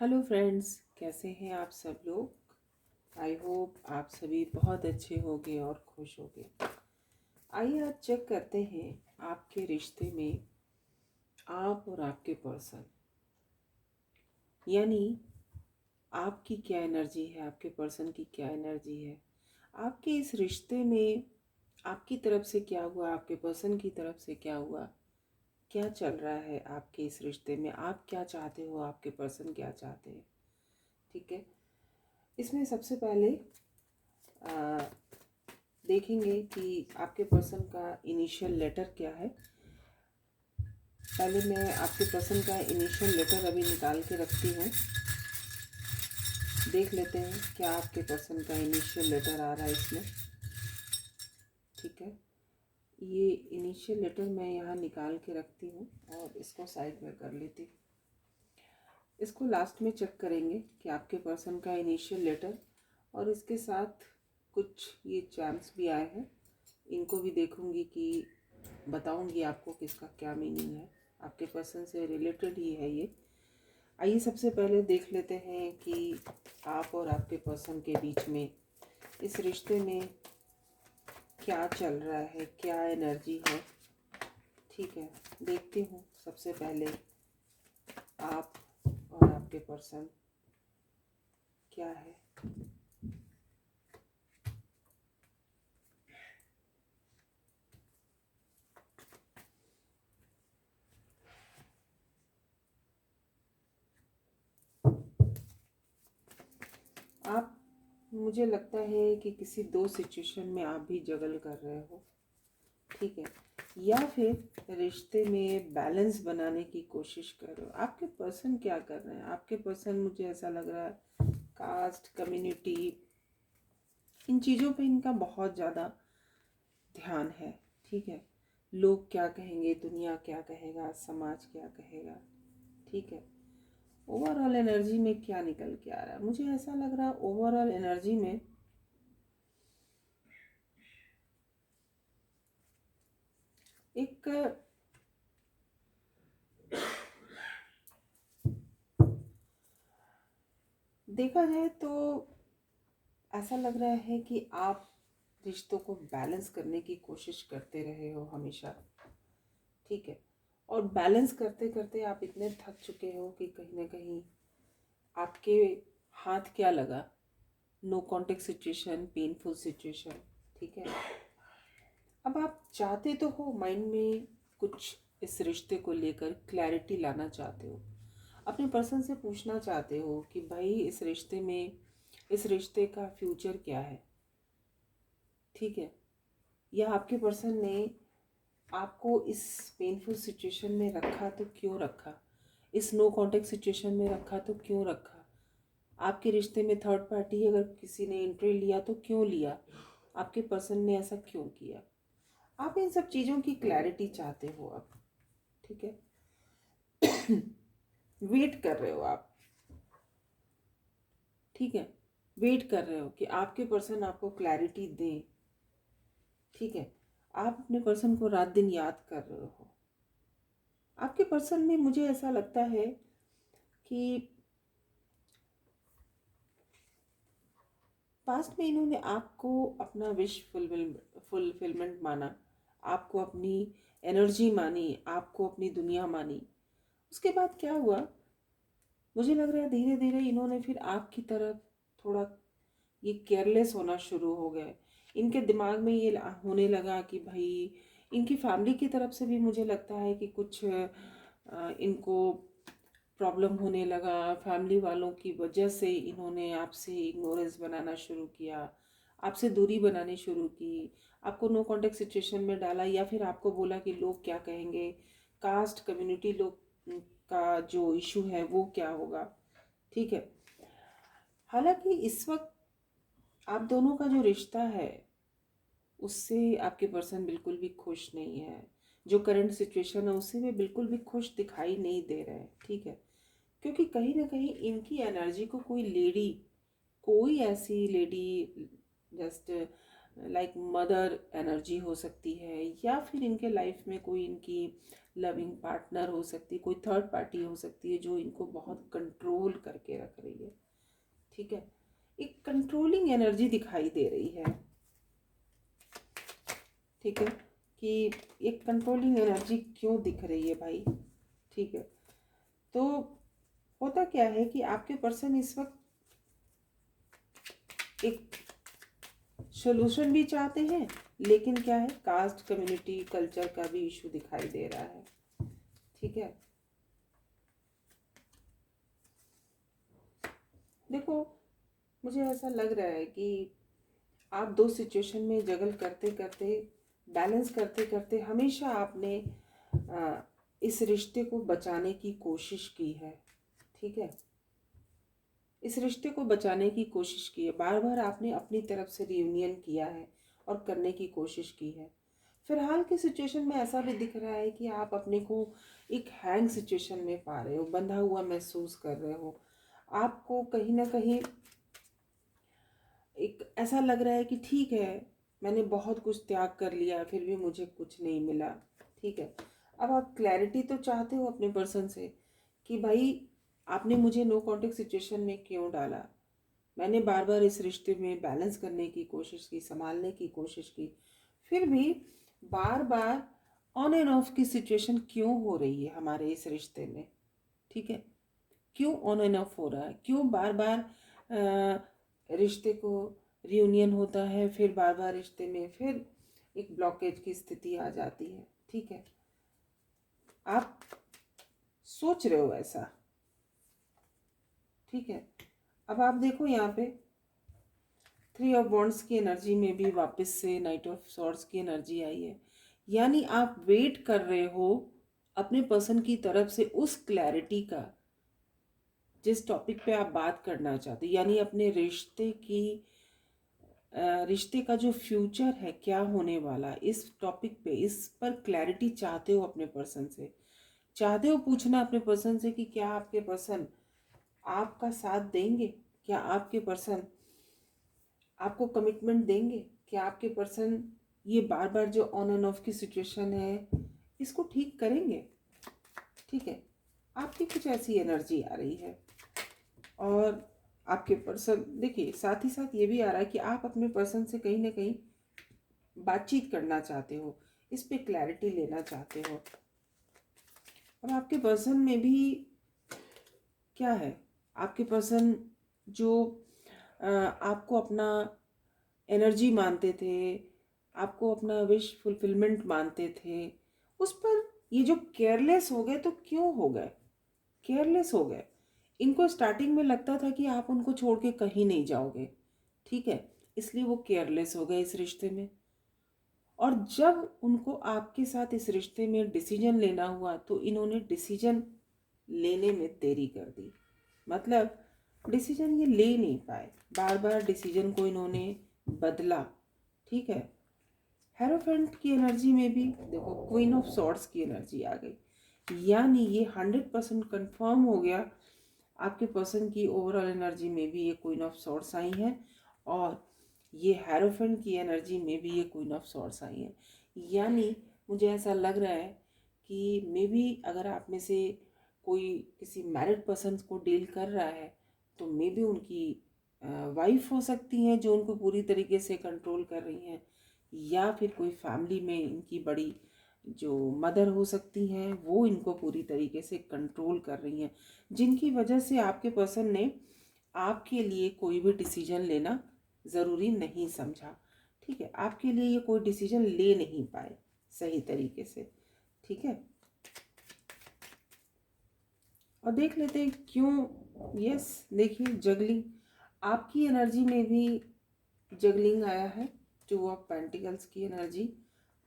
Hello friends, कैसे हैं आप सब लोग। आई होप आप सभी बहुत अच्छे होंगे और खुश होंगे। आइए आज चेक करते हैं आपके रिश्ते में आप और आपके पर्सन, यानी आपकी क्या एनर्जी है, आपके पर्सन की क्या एनर्जी है। आपके इस रिश्ते में आपकी तरफ से क्या हुआ, आपके पर्सन की तरफ से क्या हुआ, क्या चल रहा है आपके इस रिश्ते में, आप क्या चाहते हो, आपके पर्सन क्या चाहते हैं। ठीक है, इसमें सबसे पहले आ, देखेंगे कि आपके पर्सन का इनिशियल लेटर क्या है। पहले मैं आपके पर्सन का इनिशियल लेटर अभी निकाल के रखती हूँ। देख लेते हैं क्या आपके पर्सन का इनिशियल लेटर आ रहा है इसमें। ठीक है, ये इनिशियल लेटर मैं यहाँ निकाल के रखती हूँ और इसको साइड में कर लेती हूँ। इसको लास्ट में चेक करेंगे कि आपके पर्सन का इनिशियल लेटर और इसके साथ कुछ ये चैम्प्स भी आए हैं, इनको भी देखूंगी कि बताऊंगी आपको किसका क्या मीनिंग है। आपके पर्सन से रिलेटेड ही है ये। आइए सबसे पहले देख लेते हैं कि आप और आपके पर्सन के बीच में इस रिश्ते में क्या चल रहा है, क्या एनर्जी है। ठीक है, देखती हूँ सबसे पहले आप और आपके पर्सन क्या है। आप, मुझे लगता है कि किसी दो सिचुएशन में आप भी जगल कर रहे हो। ठीक है, या फिर रिश्ते में बैलेंस बनाने की कोशिश कर रहे हो। आपके पर्सन क्या कर रहे हैं, आपके पर्सन मुझे ऐसा लग रहा है कास्ट, कम्युनिटी, इन चीज़ों पे इनका बहुत ज़्यादा ध्यान है। ठीक है, लोग क्या कहेंगे, दुनिया क्या कहेगा, समाज क्या कहेगा। ठीक है, ओवरऑल एनर्जी में क्या निकल के आ रहा है, मुझे ऐसा लग रहा है ओवरऑल एनर्जी में एक देखा जाए तो ऐसा लग रहा है कि आप रिश्तों को बैलेंस करने की कोशिश करते रहे हो हमेशा। ठीक है, और बैलेंस करते करते आप इतने थक चुके हो कि कहीं ना कहीं आपके हाथ क्या लगा, no contact situation, painful situation. ठीक है, अब आप चाहते तो हो माइंड में कुछ इस रिश्ते को लेकर क्लैरिटी लाना चाहते हो, अपने पर्सन से पूछना चाहते हो कि भाई इस रिश्ते में, इस रिश्ते का फ्यूचर क्या है। ठीक है, या आपके पर्सन ने आपको इस पेनफुल सिचुएशन में रखा तो क्यों रखा, इस नो कांटेक्ट सिचुएशन में रखा तो क्यों रखा। आपके रिश्ते में थर्ड पार्टी अगर किसी ने एंट्री लिया तो क्यों लिया, आपके पर्सन ने ऐसा क्यों किया। आप इन सब चीज़ों की क्लैरिटी चाहते हो अब। ठीक है, वेट कर रहे हो आप। ठीक है, वेट कर रहे हो कि आपके पर्सन आपको क्लैरिटी दें। ठीक है, आप अपने पर्सन को रात दिन याद कर रहे हो। आपके पर्सन में मुझे ऐसा लगता है कि पास्ट में इन्होंने आपको अपना विश फुलफिलमेंट माना, आपको अपनी एनर्जी मानी, आपको अपनी दुनिया मानी। उसके बाद क्या हुआ, मुझे लग रहा है धीरे धीरे इन्होंने फिर आपकी तरफ थोड़ा ये केयरलेस होना शुरू हो गए। इनके दिमाग में ये होने लगा कि भाई, इनकी फैमिली की तरफ से भी मुझे लगता है कि कुछ इनको प्रॉब्लम होने लगा। फैमिली वालों की वजह से इन्होंने आपसे इग्नोरेंस बनाना शुरू किया, आपसे दूरी बनानी शुरू की, आपको नो कांटेक्ट सिचुएशन में डाला, या फिर आपको बोला कि लोग क्या कहेंगे, कास्ट कम्युनिटी लोग का जो इशू है वो क्या होगा। ठीक है, हालांकि इस वक्त आप दोनों का जो रिश्ता है उससे आपके पर्सन बिल्कुल भी खुश नहीं है। जो करंट सिचुएशन है उससे वे बिल्कुल भी खुश दिखाई नहीं दे रहे हैं। ठीक है, क्योंकि कहीं ना कहीं इनकी एनर्जी को कोई लेडी, कोई ऐसी lady, just like mother energy हो सकती है, या फिर इनके लाइफ में कोई इनकी लविंग पार्टनर हो सकती है, कोई थर्ड पार्टी हो सकती है जो इनको बहुत कंट्रोल करके रख रही है। ठीक है, एक कंट्रोलिंग एनर्जी दिखाई दे रही है। ठीक है, कि एक कंट्रोलिंग एनर्जी क्यों दिख रही है भाई। ठीक है, तो होता क्या है कि आपके पर्सन इस वक्त एक सोल्यूशन भी चाहते हैं, लेकिन क्या है, कास्ट कम्युनिटी कल्चर का भी इशू दिखाई दे रहा है। ठीक है, देखो मुझे ऐसा लग रहा है कि आप दो सिचुएशन में जगल करते करते, बैलेंस करते करते हमेशा आपने इस रिश्ते को बचाने की कोशिश की है। ठीक है, इस रिश्ते को बचाने की कोशिश की है, बार बार आपने अपनी तरफ से रियूनियन किया है और करने की कोशिश की है। फिलहाल की सिचुएशन में ऐसा भी दिख रहा है कि आप अपने को एक हैंग सिचुएशन में पा रहे हो, बंधा हुआ महसूस कर रहे हो। आपको कहीं ना कहीं एक ऐसा लग रहा है कि ठीक है, मैंने बहुत कुछ त्याग कर लिया फिर भी मुझे कुछ नहीं मिला। ठीक है, अब आप क्लैरिटी तो चाहते हो अपने पर्सन से कि भाई आपने मुझे नो कॉन्टेक्ट सिचुएशन में क्यों डाला। मैंने बार बार इस रिश्ते में बैलेंस करने की कोशिश की, संभालने की कोशिश की, फिर भी बार बार ऑन एंड ऑफ की सिचुएशन क्यों हो रही है हमारे इस रिश्ते में। ठीक है, क्यों ऑन एंड ऑफ हो रहा है, क्यों बार बार रिश्ते को रियूनियन होता है, फिर बार बार रिश्ते में फिर एक ब्लॉकेज की स्थिति आ जाती है। ठीक है, आप सोच रहे हो ऐसा। ठीक है, अब आप देखो यहाँ पे 3 ऑफ वॉन्ड्स की एनर्जी में भी वापस से नाइट ऑफ सॉर्ड्स की एनर्जी आई है। यानी आप वेट कर रहे हो अपने पर्सन की तरफ से उस क्लैरिटी का जिस टॉपिक पे आप बात करना चाहते हो, यानी अपने रिश्ते की रिश्ते का जो फ्यूचर है, क्या होने वाला, इस टॉपिक पे, इस पर क्लैरिटी चाहते हो अपने पर्सन से। चाहते हो पूछना अपने पर्सन से कि क्या आपके पर्सन आपका साथ देंगे, क्या आपके पर्सन आपको कमिटमेंट देंगे, क्या आपके पर्सन ये बार बार जो ऑन एंड ऑफ की सिचुएशन है इसको ठीक करेंगे। ठीक है, आपकी कुछ ऐसी एनर्जी आ रही है। और आपके पर्सन, देखिए साथ ही साथ ये भी आ रहा है कि आप अपने पर्सन से कहीं ना कहीं बातचीत करना चाहते हो, इस पे क्लैरिटी लेना चाहते हो। और आपके पर्सन में भी क्या है, आपके पर्सन जो आपको अपना एनर्जी मानते थे, आपको अपना विश फुलफिलमेंट मानते थे, उस पर ये जो केयरलेस हो गए, तो क्यों हो गए केयरलेस हो गए। इनको स्टार्टिंग में लगता था कि आप उनको छोड़ के कहीं नहीं जाओगे। ठीक है, इसलिए वो केयरलेस हो गए इस रिश्ते में। और जब उनको आपके साथ इस रिश्ते में डिसीजन लेना हुआ तो इन्होंने डिसीजन लेने में देरी कर दी। मतलब डिसीजन ये ले नहीं पाए, बार बार डिसीजन को इन्होंने बदला। ठीक है, हेरोफेंट की एनर्जी में भी देखो क्वीन ऑफ सॉर्ड्स की एनर्जी आ गई। यानी ये 100% कंफर्म हो गया, आपके पर्सन की ओवरऑल एनर्जी में भी ये क्वीन ऑफ सॉर्ड्स आई हैं, और ये हेरोफेंट की एनर्जी में भी ये क्वीन ऑफ सॉर्ड्स आई हैं। यानी मुझे ऐसा लग रहा है कि मे बी अगर आप में से कोई किसी मैरिड पर्सन को डील कर रहा है तो मे बी उनकी वाइफ हो सकती हैं जो उनको पूरी तरीके से कंट्रोल कर रही हैं, या फिर कोई फैमिली में इनकी बड़ी जो मदर हो सकती हैं वो इनको पूरी तरीके से कंट्रोल कर रही हैं, जिनकी वजह से आपके पर्सन ने आपके लिए कोई भी डिसीजन लेना ज़रूरी नहीं समझा। ठीक है, आपके लिए ये कोई डिसीजन ले नहीं पाए सही तरीके से। ठीक है, और देख लेते हैं क्यों। यस, देखिए जगलिंग, आपकी एनर्जी में भी जगलिंग आया है, 2 ऑफ पेंटिकल्स की एनर्जी,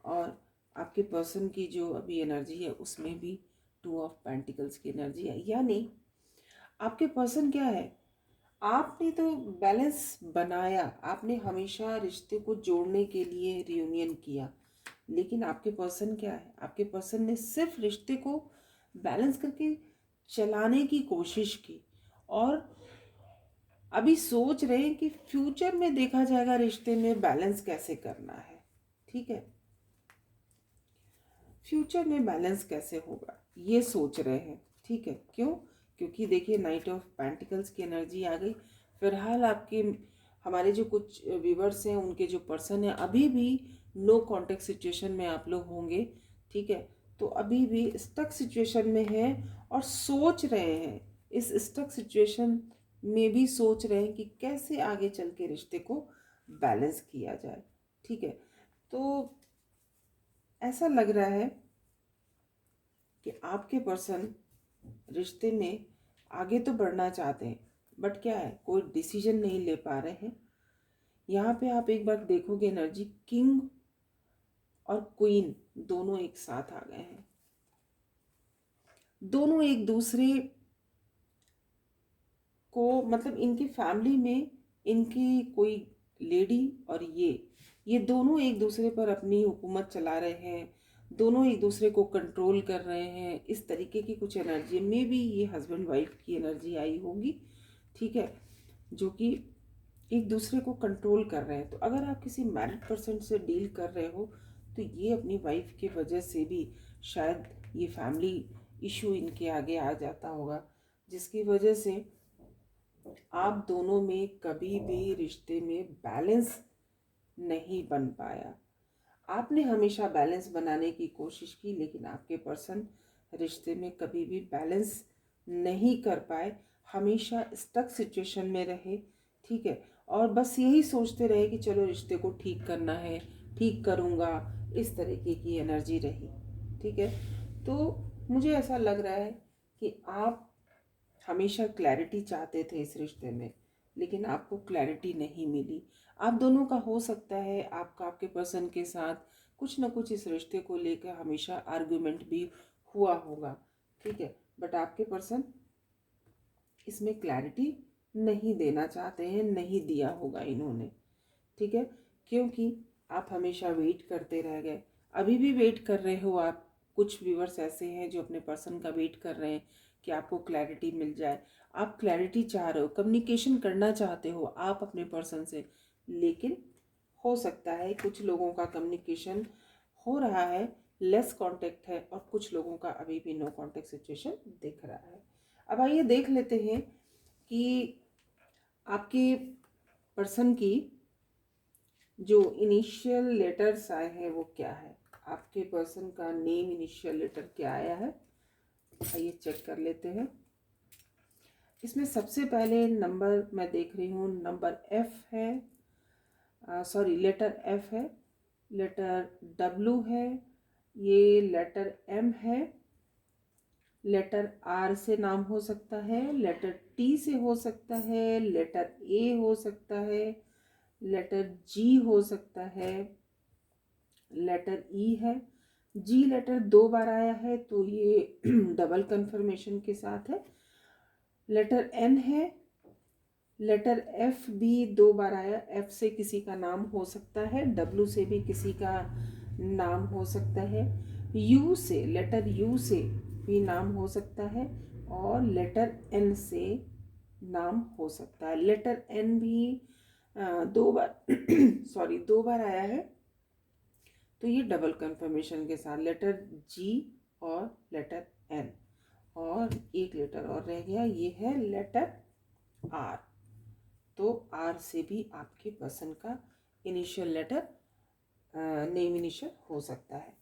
और आपके पर्सन की जो अभी एनर्जी है उसमें भी 2 ऑफ पेंटिकल्स की एनर्जी है। यानी आपके पर्सन क्या है, आपने तो बैलेंस बनाया, आपने हमेशा रिश्ते को जोड़ने के लिए रियूनियन किया, लेकिन आपके पर्सन क्या है, आपके पर्सन ने सिर्फ रिश्ते को बैलेंस करके चलाने की कोशिश की, और अभी सोच रहे हैं कि फ्यूचर में देखा जाएगा रिश्ते में बैलेंस कैसे करना है। ठीक है, फ्यूचर में बैलेंस कैसे होगा ये सोच रहे हैं। ठीक है, क्यों? क्योंकि देखिए नाइट ऑफ पेंटिकल्स की एनर्जी आ गई। फिलहाल आपके हमारे जो कुछ व्यूवर्स हैं, उनके जो पर्सन हैं, अभी भी नो कांटेक्ट सिचुएशन में आप लोग होंगे। ठीक है, तो अभी भी स्टक सिचुएशन में है और सोच रहे हैं, इस स्टक सिचुएशन में भी सोच रहे हैं कि कैसे आगे चल के रिश्ते को बैलेंस किया जाए। ठीक है, तो ऐसा लग रहा है कि आपके पर्सन रिश्ते में आगे तो बढ़ना चाहते हैं, बट क्या है, कोई डिसीजन नहीं ले पा रहे हैं। यहाँ पे आप एक बार देखोगे एनर्जी, किंग और क्वीन दोनों एक साथ आ गए हैं। दोनों एक दूसरे को, मतलब इनकी फैमिली में इनकी कोई लेडी और ये दोनों एक दूसरे पर अपनी हुकूमत चला रहे हैं, दोनों एक दूसरे को कंट्रोल कर रहे हैं। इस तरीके की कुछ एनर्जी में भी ये हस्बैंड वाइफ की एनर्जी आई होगी। ठीक है, जो कि एक दूसरे को कंट्रोल कर रहे हैं। तो अगर आप किसी मैरिड पर्सन से डील कर रहे हो तो ये अपनी वाइफ की वजह से भी शायद ये फैमिली इशू इनके आगे आ जाता होगा, जिसकी वजह से आप दोनों में कभी भी रिश्ते में बैलेंस नहीं बन पाया। आपने हमेशा बैलेंस बनाने की कोशिश की, लेकिन आपके पर्सन रिश्ते में कभी भी बैलेंस नहीं कर पाए, हमेशा स्टक सिचुएशन में रहे। ठीक है, और बस यही सोचते रहे कि चलो रिश्ते को ठीक करना है, ठीक करूँगा, इस तरीके की एनर्जी रही। ठीक है, तो मुझे ऐसा लग रहा है कि आप हमेशा क्लैरिटी चाहते थे इस रिश्ते में, लेकिन आपको क्लैरिटी नहीं मिली। आप दोनों का हो सकता है आपका आपके पर्सन के साथ कुछ ना कुछ इस रिश्ते को लेकर हमेशा आर्गुमेंट भी हुआ होगा। ठीक है, बट आपके पर्सन इसमें क्लैरिटी नहीं देना चाहते हैं, नहीं दिया होगा इन्होंने। ठीक है, क्योंकि आप हमेशा वेट करते रह गए, अभी भी वेट कर रहे हो आप। कुछ व्यूवर्स ऐसे हैं जो अपने पर्सन का वेट कर रहे हैं कि आपको क्लैरिटी मिल जाए। आप क्लैरिटी चाह रहे हो, कम्युनिकेशन करना चाहते हो आप अपने पर्सन से, लेकिन हो सकता है कुछ लोगों का कम्युनिकेशन हो रहा है, लेस कांटेक्ट है, और कुछ लोगों का अभी भी नो कांटेक्ट सिचुएशन दिख रहा है। अब आइए देख लेते हैं कि आपके पर्सन की जो इनिशियल लेटर्स आए हैं वो क्या है। आपके पर्सन का नेम इनिशियल लेटर क्या आया है, आइए चेक कर लेते हैं। इसमें सबसे पहले नंबर मैं देख रही हूँ, नंबर एफ है, सॉरी लेटर एफ है, लेटर डब्ल्यू है, ये लेटर एम है, लेटर आर से नाम हो सकता है, लेटर टी से हो सकता है, लेटर ए हो सकता है, लेटर जी हो सकता है, लेटर ई है। जी लेटर 2 बार आया है तो ये डबल कंफर्मेशन के साथ है। लेटर एन है, लेटर एफ भी 2 बार आया, एफ से किसी का नाम हो सकता है, डब्ल्यू से भी किसी का नाम हो सकता है, यू से, लेटर यू से भी नाम हो सकता है, और लेटर एन से नाम हो सकता है। लेटर एन भी 2 बार सॉरी 2 बार आया है, तो ये डबल कंफर्मेशन के साथ लेटर जी और लेटर एन, और एक लेटर और रह गया, ये है लेटर आर। तो आर से भी आपके पर्सन का इनिशियल लेटर नेम इनिशियल हो सकता है।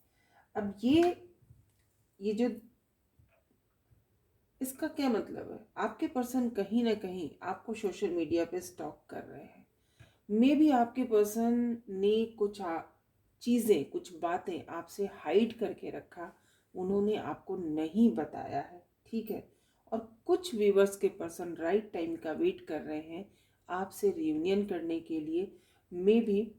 अब ये जो इसका क्या मतलब है, आपके पर्सन कहीं ना कहीं आपको सोशल मीडिया पे स्टॉक कर रहे हैं। मे भी आपके पर्सन ने कुछ चीज़ें, कुछ बातें आपसे हाइड करके रखा, उन्होंने आपको नहीं बताया है। ठीक है, और कुछ व्यूवर्स के पर्सन राइट टाइम का वेट कर रहे हैं आपसे रियूनियन करने के लिए, मे भी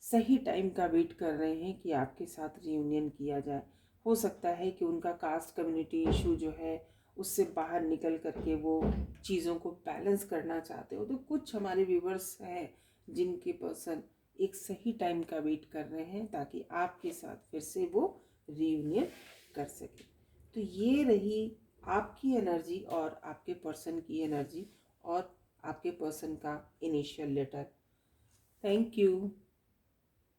सही टाइम का वेट कर रहे हैं कि आपके साथ रियूनियन किया जाए। हो सकता है कि उनका कास्ट कम्युनिटी इशू जो है उससे बाहर निकल करके वो चीज़ों को बैलेंस करना चाहते हो। तो कुछ हमारे व्यूवर्स हैं जिनके पर्सन एक सही टाइम का वेट कर रहे हैं ताकि आपके साथ फिर से वो रियूनियन कर सके। तो ये रही आपकी एनर्जी और आपके पर्सन की एनर्जी और आपके पर्सन का इनिशियल लेटर। Thank you.